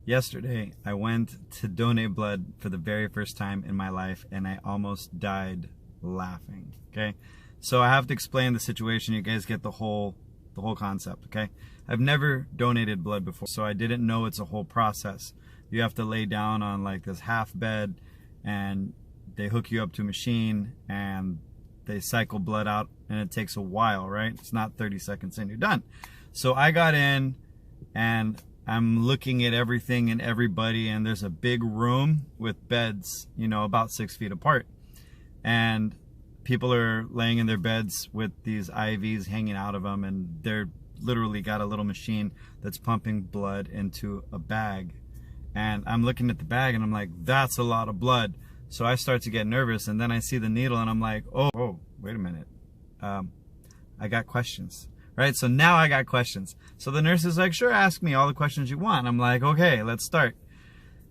Yesterday, I went to donate blood for the very first time in my life, and I almost died laughing, okay? So I have to explain the situation. You guys get the whole concept, okay? I've never donated blood before, so I didn't know it's a whole process. You have to lay down on like this half bed, and they hook you up to a machine, and they cycle blood out, and it takes a while, right? It's not 30 seconds and you're done. So I got in, and I'm looking at everything and everybody, and there's a big room with beds, you know, about 6 feet apart. And people are laying in their beds with these IVs hanging out of them, and they're literally got a little machine that's pumping blood into a bag. And I'm looking at the bag and I'm like, that's a lot of blood. So I start to get nervous, and then I see the needle and I'm like, oh, wait a minute. I got questions. Right, so now I got questions. So the nurse is like, sure, ask me all the questions you want. I'm like, okay, let's start.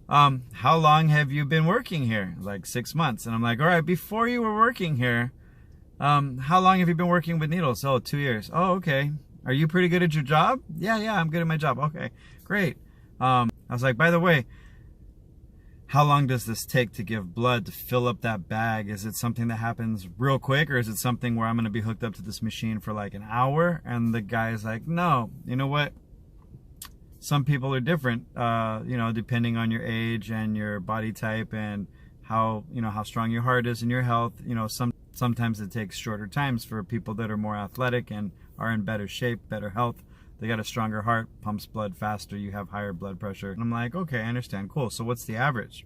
How long have you been working here? Like 6 months. And I'm like, all right, before you were working here, how long have you been working with needles? Oh, 2 years. Oh, okay. Are you pretty good at your job? Yeah, I'm good at my job. Okay, great. I was like, by the way, how long does this take to give blood to fill up that bag? Is it something that happens real quick, or is it something where I'm going to be hooked up to this machine for like an hour? And the guy's like, no, you know what? Some people are different, you know, depending on your age and your body type and how, you know, how strong your heart is and your health. You know, sometimes it takes shorter times for people that are more athletic and are in better shape, better health. They got a stronger heart, pumps blood faster, you have higher blood pressure. And I'm like, okay, I understand, cool. So what's the average?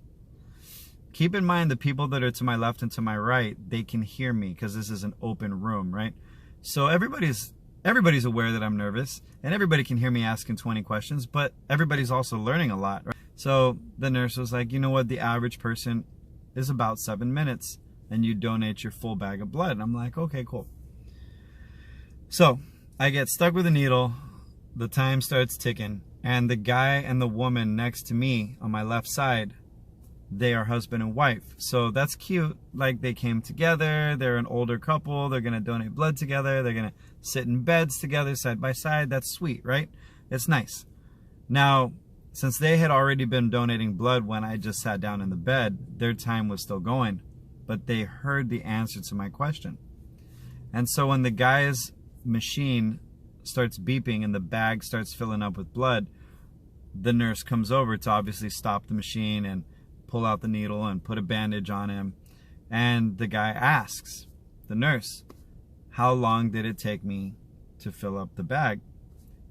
Keep in mind the people that are to my left and to my right, they can hear me because this is an open room, right? So everybody's aware that I'm nervous, and everybody can hear me asking 20 questions, but everybody's also learning a lot, right? So the nurse was like, you know what, the average person is about 7 minutes, and you donate your full bag of blood. And I'm like, okay, cool. So I get stuck with a needle. The time starts ticking, and the guy and the woman next to me on my left side, they are husband and wife. So that's cute. Like, they came together, they're an older couple, they're gonna donate blood together, they're gonna sit in beds together side by side. That's sweet, right? It's nice. Now, since they had already been donating blood when I just sat down in the bed, their time was still going, but they heard the answer to my question. And so when the guy's machine starts beeping and the bag starts filling up with blood, the nurse comes over to obviously stop the machine and pull out the needle and put a bandage on him. And the guy asks the nurse, how long did it take me to fill up the bag?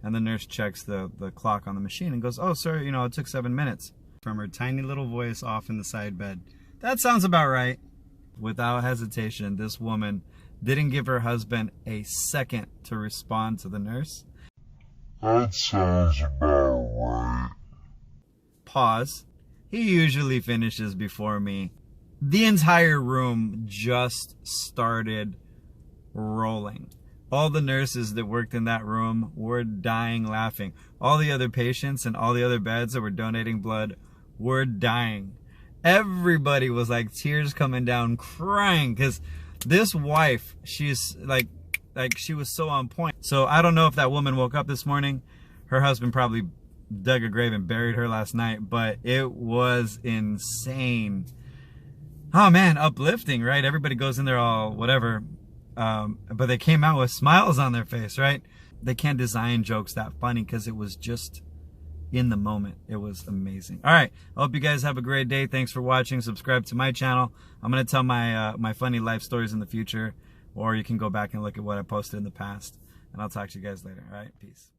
And the nurse checks the clock on the machine and goes, oh, sir, you know, it took 7 minutes. From her tiny little voice off in the side bed, that sounds about right. Without hesitation, this woman didn't give her husband a second to respond to the nurse. That sounds about right. Pause. He usually finishes before me. The entire room just started rolling. All the nurses that worked in that room were dying laughing. All the other patients and all the other beds that were donating blood were dying. Everybody was like tears coming down, crying, because this wife, she's like she was so on point. So I don't know if that woman woke up this morning. Her husband probably dug a grave and buried her last night, but it was insane. Oh man, uplifting, right? Everybody goes in there all whatever, but they came out with smiles on their face, right? They can't design jokes that funny because it was just in the moment. It was amazing. All right, I hope you guys have a great day. Thanks for watching. Subscribe to my channel. I'm gonna tell my funny life stories in the future, or you can go back and look at what I posted in the past, and I'll talk to you guys later. All right, peace.